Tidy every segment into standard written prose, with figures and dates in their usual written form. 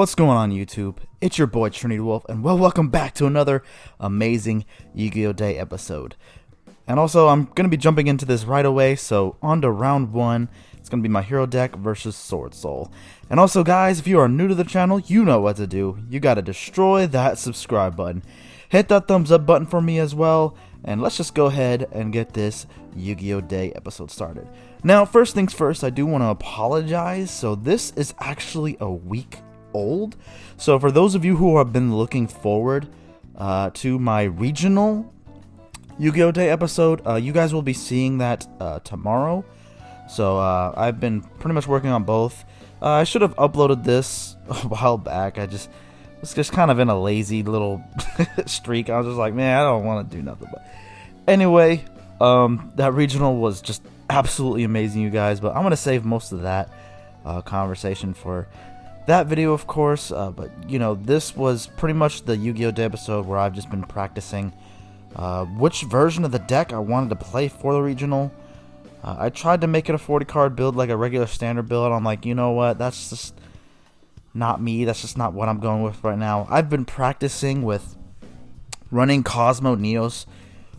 What's going on YouTube? It's your boy Trinity Wolf, and welcome back to another amazing Yu-Gi-Oh! Day episode. And also, I'm going to be jumping into this right away, so on to round 1. It's going to be my hero deck versus Sword Soul. And also guys, if you are new to the channel, you know what to do. You gotta destroy that subscribe button. Hit that thumbs up button for me as well, and let's just go ahead and get this Yu-Gi-Oh! Day episode started. Now, first things first, I do want to apologize. So this is actually a week old. So for those of you who have been looking forward to my regional Yu-Gi-Oh! Day episode, you guys will be seeing that tomorrow. So I've been pretty much working on both. I should have uploaded this a while back. I was just kind of in a lazy little streak. I was just like, man, I don't want to do nothing. But anyway, that regional was just absolutely amazing, you guys. But I'm going to save most of that conversation for that video, of course. But, you know, this was pretty much the Yu-Gi-Oh! Day episode where I've just been practicing which version of the deck I wanted to play for the regional. I tried to make it a 40 card build, like a regular standard build. I'm like, you know what, that's just not me. That's just not what I'm going with right now. I've been practicing with running Cosmo Neos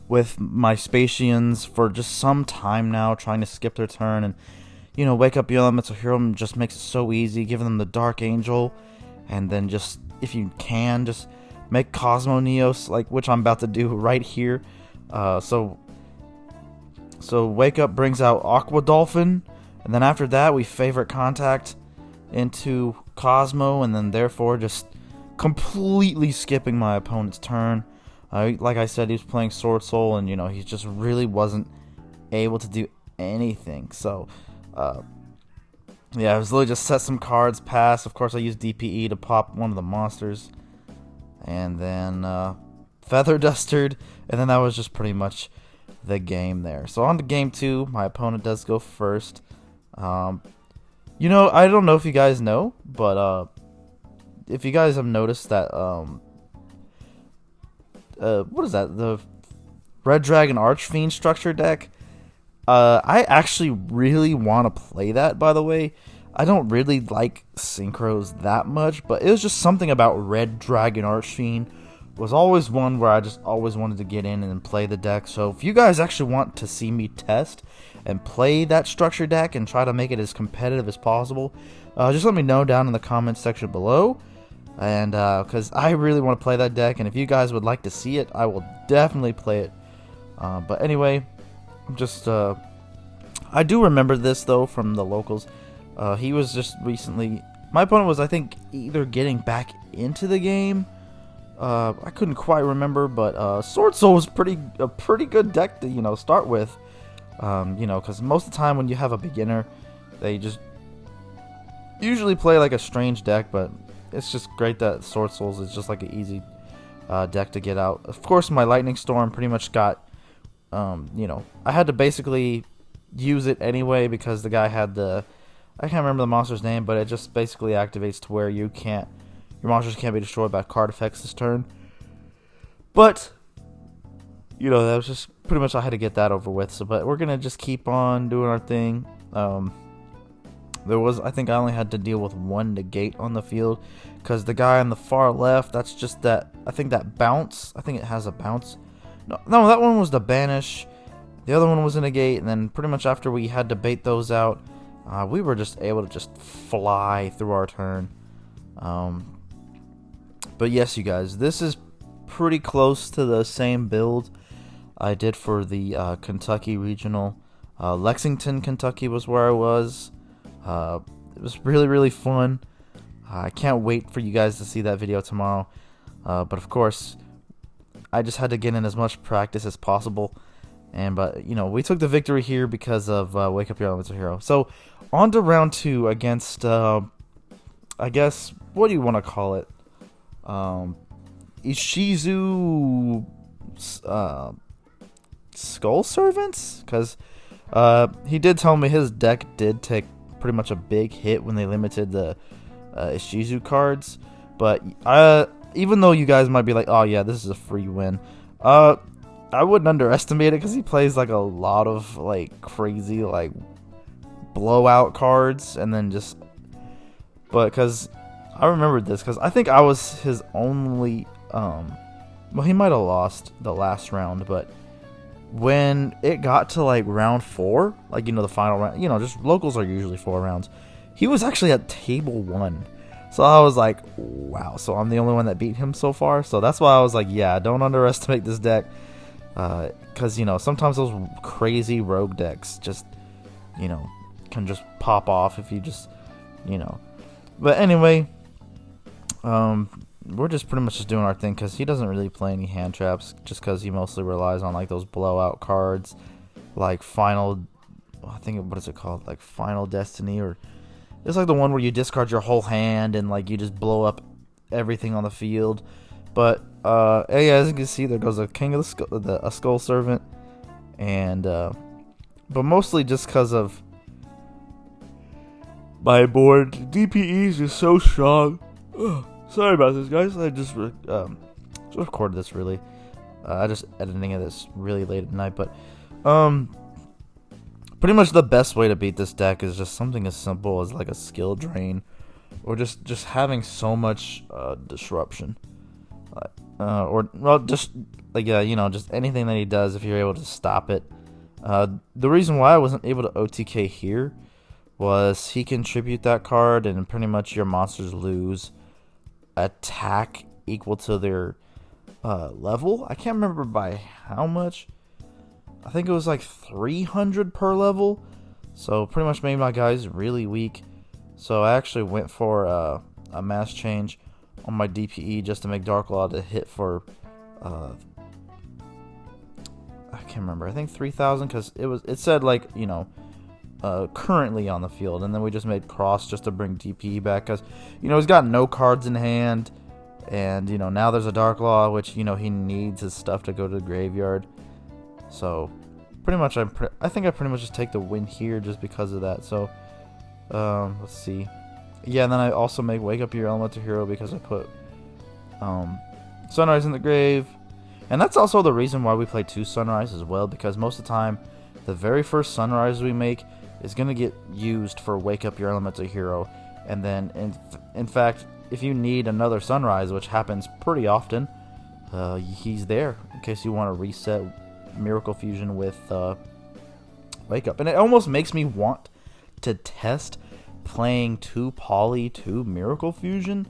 with my Spacians for just some time now, trying to skip their turn and, you know, wake up your elemental hero just makes it so easy, giving them the Dark Angel, and then just, if you can, just make Cosmo Neos, like, which I'm about to do right here. So Wake Up brings out Aqua Dolphin, and then after that we favorite contact into Cosmo, and then therefore just completely skipping my opponent's turn. Like I said, he was playing Sword Soul, and you know, he just really wasn't able to do anything. So yeah, I was literally just set some cards, pass. Of course, I used DPE to pop one of the monsters, and then Feather Dustered, and then that was just pretty much the game there. So on to game 2, my opponent does go first. You know, I don't know if you guys know, but if you guys have noticed that what is that, the Red Dragon Archfiend structure deck, I actually really want to play that, by the way. I don't really like synchros that much, but it was just something about Red Dragon Archfiend was always one where I just always wanted to get in and play the deck. So if you guys actually want to see me test and play that structure deck and try to make it as competitive as possible, just let me know down in the comments section below. And because I really want to play that deck, and if you guys would like to see it, I will definitely play it. But anyway, just I do remember this though from the locals. He was just recently, my opponent was, I think, either getting back into the game. I couldn't quite remember, but Sword Soul was a pretty good deck to, you know, start with. You know, because most of the time when you have a beginner, they just usually play like a strange deck, but it's just great that Sword Souls is just like an easy deck to get out. Of course, my Lightning Storm pretty much got, you know, I had to basically use it anyway because the guy had the, I can't remember the monster's name, but it just basically activates to where you can't, your monsters can't be destroyed by card effects this turn. But, you know, that was just pretty much, I had to get that over with. So, but we're going to just keep on doing our thing. There was, I think I only had to deal with one negate on the field, because the guy on the far left, that's just that, I think that bounce, I think it has a bounce. No, that one was the banish. The other one was a negate, and then pretty much after we had to bait those out, we were just able to just fly through our turn. But yes, you guys, this is pretty close to the same build I did for the Kentucky regional. Lexington, Kentucky was where I was. It was really, really fun. I can't wait for you guys to see that video tomorrow. But of course, I just had to get in as much practice as possible. But you know, we took the victory here because of Wake Up Your Elemental Hero. So on to round 2 against, I guess, what do you want to call it? Ishizu Skull Servants? Because he did tell me his deck did take pretty much a big hit when they limited the Ishizu cards. But even though you guys might be like, oh yeah, this is a free win, I wouldn't underestimate it, because he plays like a lot of like crazy like blowout cards, and then just, but because I remembered this because I think I was his only. Well, he might have lost the last round, but when it got to like round 4, like the final round, just locals are usually 4 rounds. He was actually at table 1, so I was like, wow. So I'm the only one that beat him so far. So that's why I was like, yeah, don't underestimate this deck, because sometimes those crazy rogue decks just can just pop off if you just But anyway, we're just pretty much just doing our thing because he doesn't really play any hand traps, just because he mostly relies on like those blowout cards, like Final. I think what is it called? Like Final Destiny, or it's like the one where you discard your whole hand and like you just blow up everything on the field. But yeah, as you can see, there goes a King of a Skull Servant, and but mostly just because of my board. DPE is just so strong. Ugh. Sorry about this, guys. I just recorded this really. I just editing this really late at night, but pretty much the best way to beat this deck is just something as simple as like a skill drain, or just having so much disruption, or well, just like just anything that he does if you're able to stop it. The reason why I wasn't able to OTK here was he can tribute that card, and pretty much your monsters lose attack equal to their level. I can't remember by how much. I think it was like 300 per level. So pretty much made my guys really weak. So I actually went for a mass change on my DPE just to make Dark Law to hit for I can't remember. I think 3,000, because it said like currently on the field, and then we just made cross just to bring DPE back, because he's got no cards in hand, and now there's a Dark Law, which he needs his stuff to go to the graveyard. So pretty much I think I pretty much just take the win here just because of that. So let's see. Yeah, and then I also make Wake Up Your Elemental Hero because I put Sunrise in the grave, and that's also the reason why we play 2 Sunrise as well, because most of the time the very first Sunrise we make is going to get used for Wake Up Your Elemental Hero, and then in fact, if you need another Sunrise, which happens pretty often, he's there in case you want to reset Miracle Fusion with Wake Up. And it almost makes me want to test playing 2 Poly, 2 Miracle Fusion.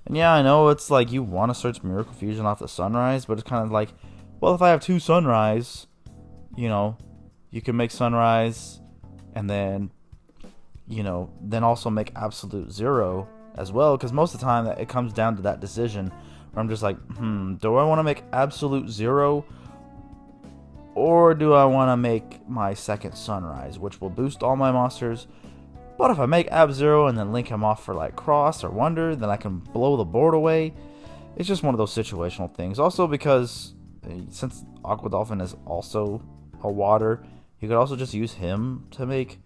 And yeah, I know it's like you want to search Miracle Fusion off the Sunrise, but it's kind of like, well, if I have 2 Sunrise, you can make Sunrise, and then then also make Absolute Zero as well, because most of the time it comes down to that decision where I'm just like, do I want to make Absolute Zero, or do I want to make my second Sunrise, which will boost all my monsters? But if I make Ab Zero and then link him off for like Cross or Wonder, then I can blow the board away. It's just one of those situational things. Also because since Aqua Dolphin is also a water, you could also just use him to make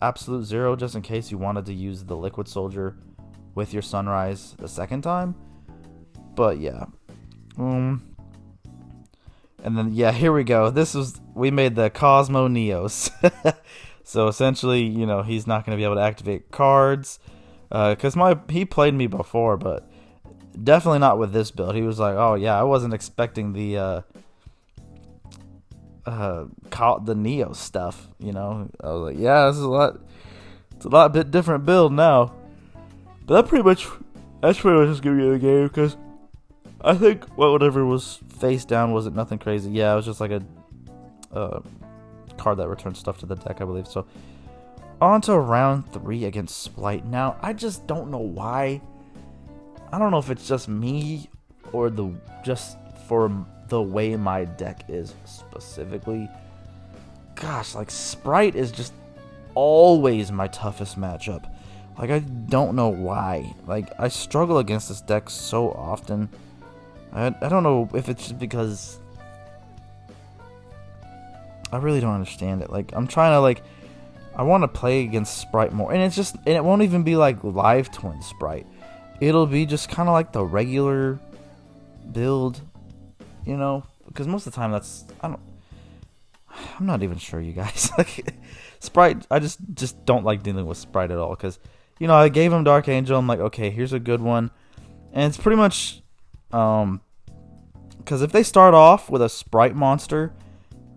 Absolute Zero, just in case you wanted to use the Liquid Soldier with your Sunrise the second time. But yeah. And then, yeah, here we go. We made the Cosmo Neos. So essentially, he's not going to be able to activate cards. Because he played me before, but definitely not with this build. He was like, oh yeah, I wasn't expecting the Neo stuff, I was like, yeah, it's a lot bit different build now. But that's pretty much just giving you the game, because I think whatever was face down wasn't nothing crazy. Yeah, it was just like a card that returns stuff to the deck, I believe. So on to round 3 against Splight. Now, I just don't know why. I don't know if it's just me or just for the way my deck is specifically. Gosh, like Sprite is just always my toughest matchup. Like, I don't know why. Like, I struggle against this deck so often. I don't know if it's just because I really don't understand it. Like, I'm trying to, like, I want to play against Sprite more. And it won't even be like Live Twin Sprite. It'll be just kind of like the regular build, because most of the time I'm not even sure, you guys. Like, Sprite, I just don't like dealing with Sprite at all, because I gave him Dark Angel. I'm like, okay, here's a good one. And it's pretty much, because if they start off with a Sprite monster,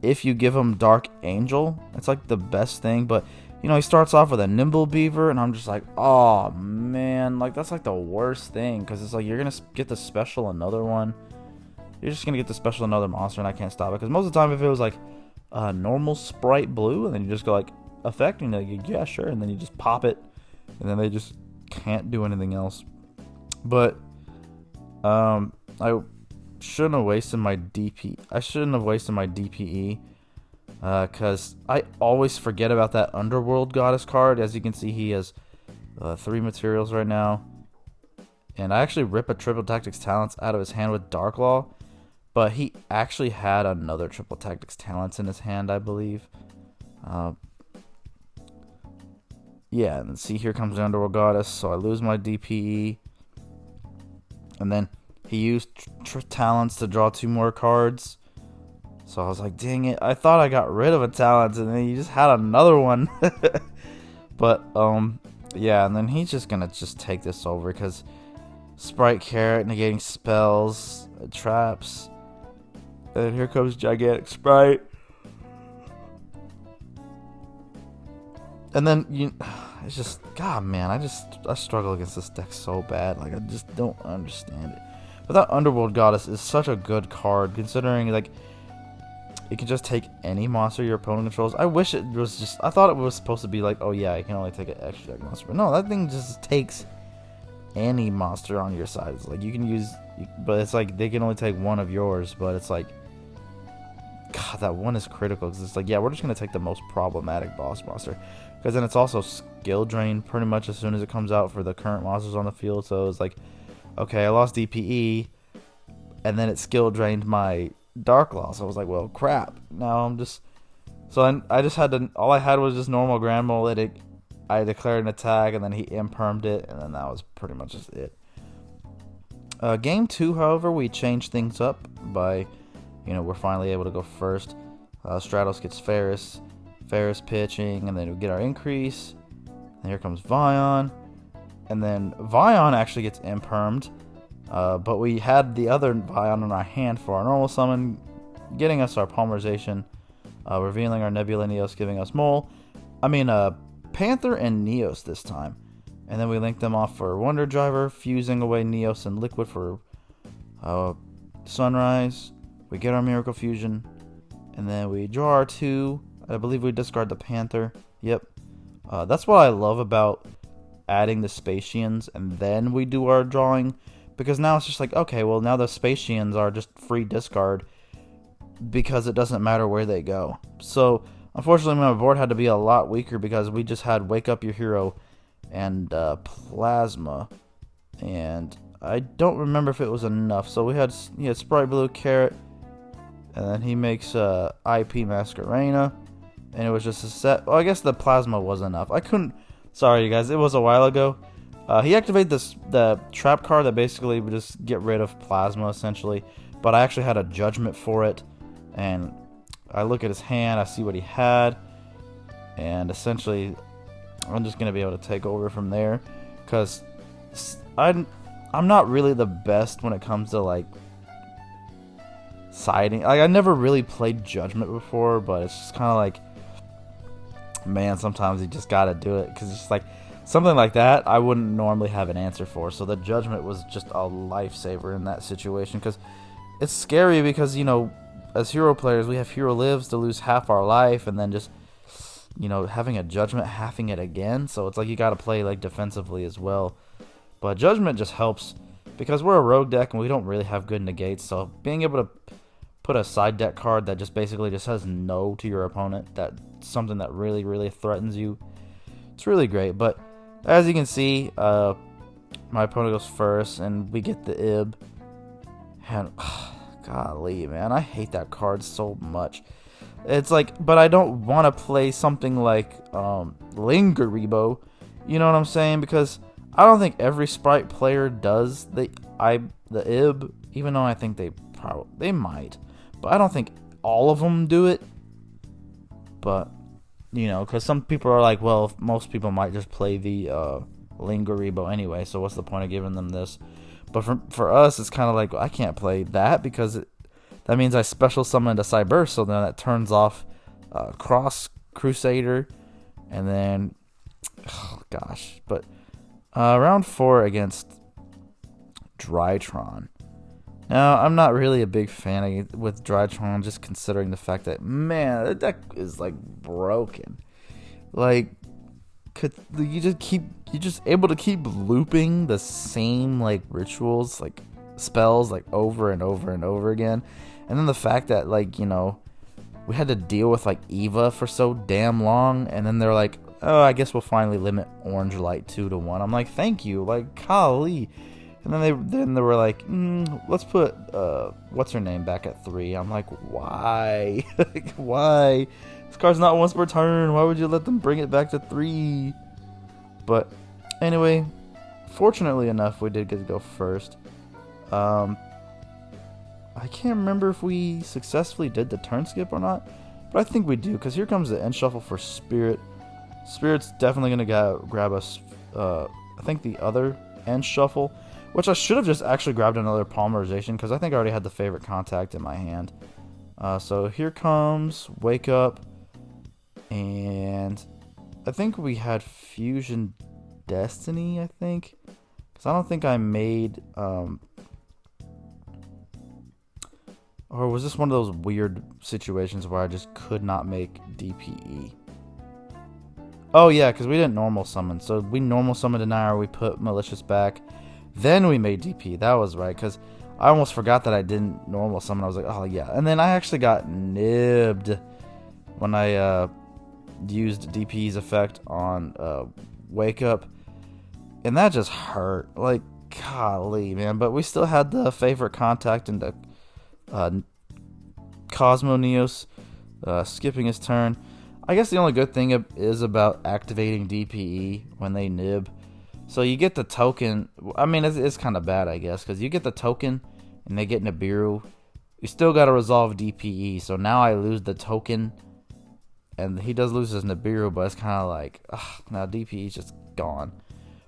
if you give him Dark Angel, it's like the best thing. But, he starts off with a Nimble Beaver, and I'm just like, oh, man. Like, that's like the worst thing, because it's like you're going to get the special another one. You're just going to get the special another monster, and I can't stop it. Because most of the time, if it was like a normal Sprite Blue, and then you just go like, effect, and you're like, yeah, sure. And then you just pop it, and then they just can't do anything else. But, I shouldn't have wasted my DP. I shouldn't have wasted my DPE. Because I always forget about that Underworld Goddess card. As you can see, he has 3 materials right now. And I actually rip a Triple Tactics Talents out of his hand with Dark Law. But he actually had another Triple Tactics Talents in his hand, I believe. Yeah, and see, here comes the Underworld Goddess. So I lose my DPE. And then he used Talents to draw 2 more cards. So I was like, dang it. I thought I got rid of a talent, and then he just had another one. But, yeah, and then he's just going to just take this over, because Sprite Carrot, negating spells, traps. And here comes Gigantic Sprite. And then, it's just, God, man, I struggle against this deck so bad. Like, I just don't understand it. But that Underworld Goddess is such a good card, considering, like, it can just take any monster your opponent controls. I wish it was just... I thought it was supposed to be like, oh yeah, you can only take an extra deck monster. But no, that thing just takes any monster on your side. It's like, you can use... But it's like, they can only take one of yours. But it's like... God, that one is critical. Because it's like, yeah, we're just going to take the most problematic boss monster. Because then it's also skill drain pretty much as soon as it comes out for the current monsters on the field. So it's like, okay, I lost DPE. And then it skill drained my... Dark Law, so I was like, well, crap. Now I'm just... So I just had to... All I had was just normal Grand Mole. I declared an attack, and then he impermed it, and then that was pretty much just it. Game 2, however, we changed things up by... we're finally able to go first. Stratos gets Ferris. Ferris pitching, and then we get our increase. And here comes Vion. And then Vion actually gets impermed. But we had the other Vion in our hand for our normal summon, getting us our Polymerization, revealing our Nebula Neos, giving us Mole. Panther and Neos this time. And then we linked them off for Wonder Driver, fusing away Neos and Liquid for Sunrise. We get our Miracle Fusion, and then we draw our 2. I believe we discard the Panther. Yep. That's what I love about adding the Spatians, and then we do our drawing. Because now it's just like, okay, well, now the Spatians are just free discard because it doesn't matter where they go. So, unfortunately, my board had to be a lot weaker because we just had Wake Up Your Hero and Plasma. And I don't remember if it was enough. So, he had Sprite Blue, Carrot, and then he makes IP Masquerena. And it was just a set. Well, I guess the Plasma was enough. I couldn't... Sorry, you guys. It was a while ago. He activated the trap card that basically would just get rid of Plasma, essentially. But I actually had a Judgment for it. And I look at his hand, I see what he had. And essentially, I'm just going to be able to take over from there. Because I'm not really the best when it comes to, like, siding. Like, I never really played Judgment before, but it's just kind of like, man, sometimes you just got to do it. Because it's just like... Something like that, I wouldn't normally have an answer for. So the Judgment was just a lifesaver in that situation. Because it's scary because, as hero players, we have hero lives to lose half our life. And then just, having a Judgment, halving it again. So it's like you got to play like defensively as well. But Judgment just helps. Because we're a rogue deck and we don't really have good negates. So being able to put a side deck card that just basically just says no to your opponent. That's something that really, really threatens you. It's really great. But... as you can see, my opponent goes first, and we get the Ib. And, golly, man, I hate that card so much. It's like, but I don't want to play something like Linger Rebo. You know what I'm saying? Because I don't think every Sprite player does the Ib, even though I think they might. But I don't think all of them do it. But... because some people are like, well, most people might just play the Lingeribo anyway, so what's the point of giving them this? But for us, it's kind of like, I can't play that because that means I special summoned a Cyber, so then that turns off Cross Crusader, and then, oh gosh, but round 4 against Drytron. Now, I'm not really a big fan with Drytron, just considering the fact that, man, the deck is like broken. Like, you're just able to keep looping the same like rituals, like spells, like over and over and over again. And then the fact that, like, you know, we had to deal with like Eva for so damn long, and then they're like, oh, I guess we'll finally limit Orange Light 2 to 1. I'm like, thank you, like, golly. And then they were like, let's put what's her name back at 3. I'm like, why? Like, why? This card's not once per turn. Why would you let them bring it back to 3? But anyway, fortunately enough, we did get to go first. I can't remember if we successfully did the turn skip or not, but I think we do, because here comes the end shuffle for Spirit. Spirit's definitely going to grab us, I think, the other end shuffle, which I should have just actually grabbed another Polymerization, because I think I already had the favorite contact in my hand. So here comes Wake Up, and I think we had Fusion Destiny, I think, because I don't think I made, or was this one of those weird situations where I just could not make DPE? Oh yeah, because we didn't normal summon. So we normal summoned Denier, we put Malicious back, then we made DP. That was right, because I almost forgot that I didn't normal summon. I was like, oh yeah. And then I actually got nibbed when I used DP's effect on Wake Up. And that just hurt. Like, golly, man. But we still had the favorite contact into Cosmo Neos, skipping his turn. I guess the only good thing is about activating DPE when they nib. So you get the token. I mean, it's kind of bad, I guess, because you get the token and they get Nibiru. You still got to resolve DPE. So now I lose the token, and he does lose his Nibiru, but it's kind of like, now DPE is just gone.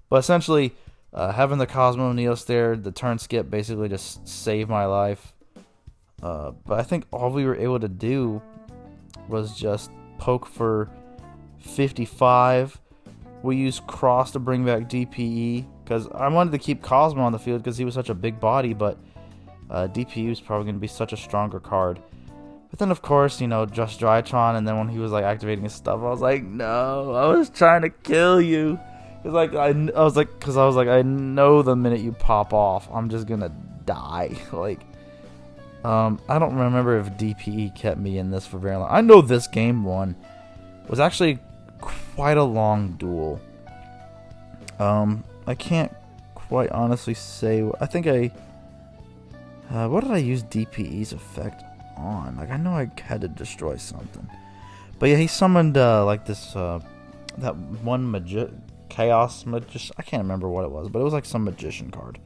But essentially, having the Cosmo Neos there, the turn skip basically just saved my life. But I think all we were able to do was just poke for 55. We used Cross to bring back DPE, because I wanted to keep Cosmo on the field because he was such a big body, but DPE is probably going to be such a stronger card. But then, of course, you know, just Drytron, and then when he was like activating his stuff, I was like, no, I was trying to kill you. Cause like I was like, I know the minute you pop off, I'm just gonna die. Like, I don't remember if DPE kept me in this for very long. I know this game one was actually quite a long duel. I can't quite honestly say. I think what did I use DPE's effect on? Like, I know I had to destroy something, but yeah, he summoned like this that one Chaos Magician. I can't remember what it was, but it was like some magician card.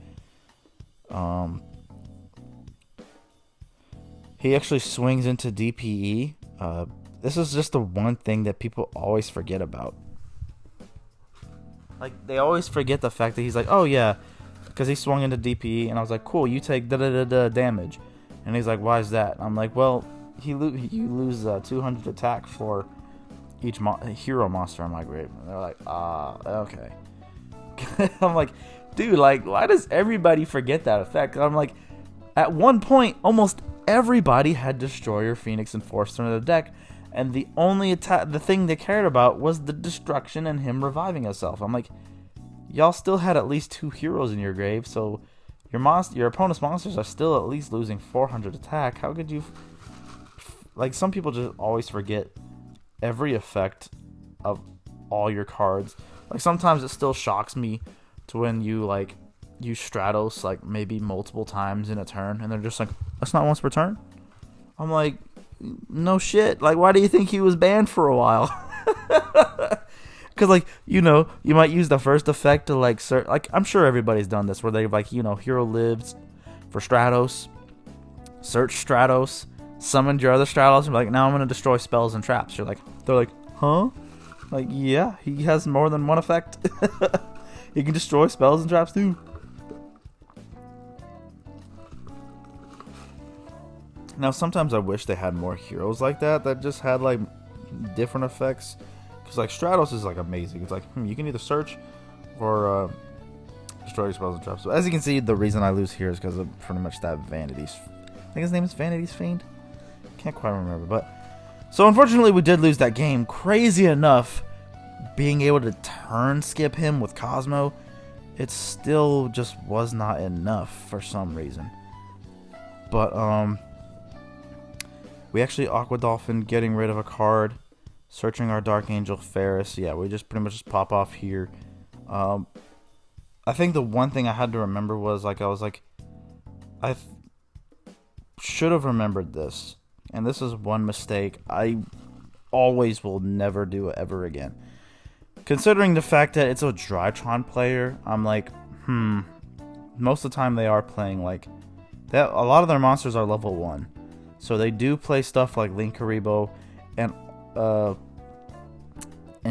He actually swings into DPE. This is just the one thing that people always forget about. Like, they always forget the fact that he's like, oh yeah, because he swung into DPE, and I was like, cool, you take da damage. And he's like, why is that? I'm like, well, you lose 200 attack for each hero monster on my grave. And they're like, okay. I'm like, dude, like, why does everybody forget that effect? I'm like, at one point, almost everybody had Destroyer, Phoenix, and Enforcer in the deck, and the only the thing they cared about was the destruction and him reviving himself. I'm like, y'all still had at least 2 heroes in your grave, so your opponent's monsters are still at least losing 400 attack. How could you... Like, some people just always forget every effect of all your cards. Like, sometimes it still shocks me to when you, like, use Stratos, like, maybe multiple times in a turn, and they're just like, that's not once per turn? I'm like, no shit. Like, why do you think he was banned for a while? Because, like, you know, you might use the first effect to, like, like, I'm sure everybody's done this, where they've, like, you know, hero lives for Stratos, search Stratos, summoned your other Stratos, and be like, now I'm going to destroy spells and traps. They're like, huh? Like, yeah, he has more than one effect. He can destroy spells and traps too. Now, sometimes I wish they had more heroes like that just had like different effects. Because like Stratos is like amazing. It's like you can either search or destroy your spells and traps. So as you can see, the reason I lose here is because of pretty much that Vanity's. I think his name is Vanity's Fiend. Can't quite remember, but so unfortunately we did lose that game. Crazy enough, being able to turn skip him with Cosmo, it still just was not enough for some reason. But we actually Aqua Dolphin, getting rid of a card, searching our Dark Angel Ferris. Yeah, we just pretty much just pop off here. I think the one thing I had to remember was like I should have remembered this, and this is one mistake I always will never do it ever again. Considering the fact that it's a Drytron player, I'm like, most of the time they are playing like that. A lot of their monsters are level 1. So they do play stuff like Linkaribo, and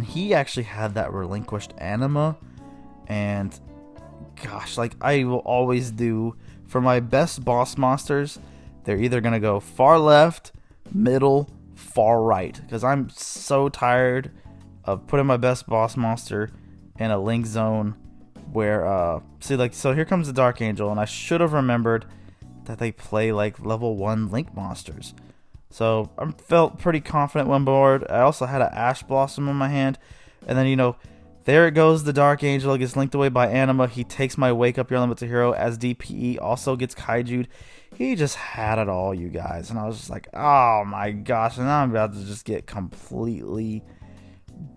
he actually had that relinquished anima, and gosh, like I will always do for my best boss monsters, they're either gonna go far left, middle, far right, because I'm so tired of putting my best boss monster in a link zone where see, like, so here comes the Dark Angel, and I should have remembered that they play like level 1 link monsters. So I felt pretty confident when board. I also had an Ash Blossom in my hand, and then, you know, there it goes, the Dark Angel gets linked away by Anima. He takes my Wake Up Your Limits Hero as DPE, also gets Kaiju'd. He just had it all, you guys, and I was just like, oh my gosh, and now I'm about to just get completely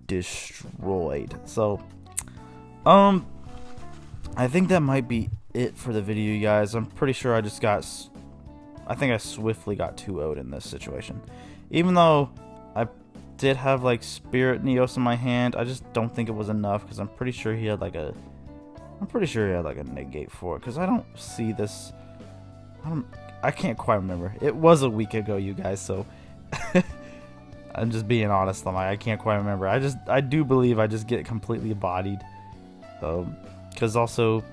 destroyed. So I think that might be it for the video, you guys. I'm pretty sure I think I swiftly got 2-0'd in this situation. Even though I did have like Spirit Neos in my hand, I just don't think it was enough, because I'm pretty sure he had like a negate for it, because I don't see this. I can't quite remember. It was a week ago, you guys, so I'm just being honest. I can't quite remember. I do believe I just get completely bodied. Because also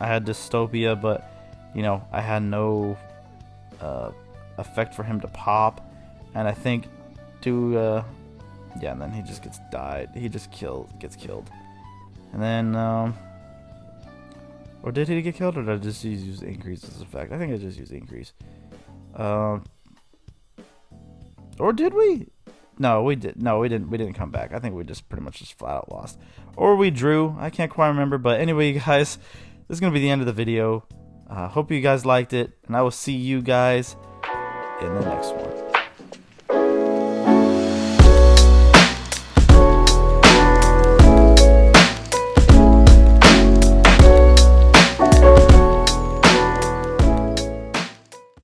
I had Dystopia, but you know, I had no effect for him to pop, and I think yeah, and then he just gets died. He just gets killed, and then or did he get killed, or did I just use increase as effect? I think I just used increase. Or did we? No, we did. No, we didn't. We didn't come back. I think we just pretty much just flat out lost, or we drew. I can't quite remember. But anyway, you guys, this is gonna be the end of the video. Hope you guys liked it, and I will see you guys in the next one.